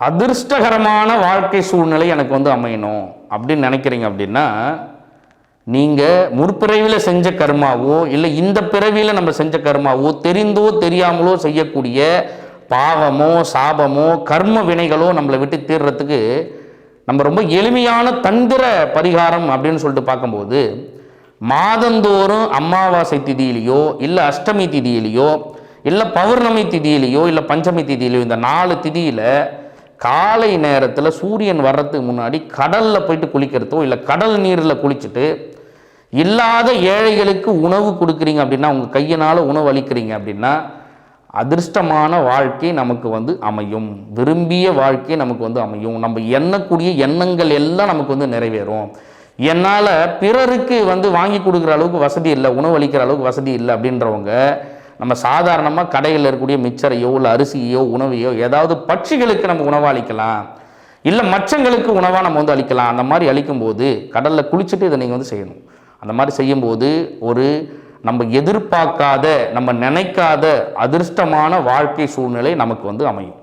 அதிர்ஷ்டகரமான வாழ்க்கை சூழ்நிலை எனக்கு வந்து அமையணும் அப்படின்னு நினைக்கிறீங்க அப்படின்னா, நீங்கள் முற்பிறவியில் செஞ்ச கர்மாவோ இல்லை இந்த பிறவியில் நம்ம செஞ்ச கர்மாவோ தெரிந்தோ தெரியாமலோ செய்யக்கூடிய பாவமோ சாபமோ கர்ம வினைகளோ நம்மளை விட்டு தீர்றதுக்கு நம்ம ரொம்ப எளிமையான தந்திர பரிகாரம் அப்படின்னு சொல்லிட்டு பார்க்கும்போது, மாதந்தோறும் அமாவாசை திதியிலையோ இல்லை அஷ்டமி திதியிலையோ இல்லை பௌர்ணமி திதியிலையோ இல்லை பஞ்சமி திதியிலையோ இந்த 4 திதியில் காலை நேரத்தில் சூரியன் வர்றதுக்கு முன்னாடி கடலில் போயிட்டு குளிக்கிறதோ இல்லை கடல் நீரில் குளிச்சுட்டு இல்லாத ஏழைகளுக்கு உணவு கொடுக்குறீங்க அப்படின்னா, உங்கள் கையினால் உணவு அளிக்கிறீங்க அப்படின்னா அதிர்ஷ்டமான வாழ்க்கை நமக்கு வந்து அமையும். விரும்பிய வாழ்க்கை நமக்கு வந்து அமையும். நம்ம எண்ணக்கூடிய எண்ணங்கள் எல்லாம் நமக்கு வந்து நிறைவேறும். என்னால் பிறருக்கு வந்து வாங்கி கொடுக்குற அளவுக்கு வசதி இல்லை, உணவு அளிக்கிற அளவுக்கு வசதி இல்லை அப்படின்றவங்க நம்ம சாதாரணமாக கடையில் இருக்கக்கூடிய மிச்சரையோ இல்லை அரிசியோ உணவையோ ஏதாவது பட்சிகளுக்கு நம்ம உணவாக அளிக்கலாம், இல்லை மச்சங்களுக்கு உணவாக நம்ம வந்து அளிக்கலாம். அந்த மாதிரி அளிக்கும்போது கடலில் குளிச்சுட்டு இதை நீங்கள் வந்து செய்யணும். அந்த மாதிரி செய்யும்போது ஒரு நம்ம எதிர்பார்க்காத நம்ம நினைக்காத அதிர்ஷ்டமான வாழ்க்கை சூழ்நிலை நமக்கு வந்து அமையும்.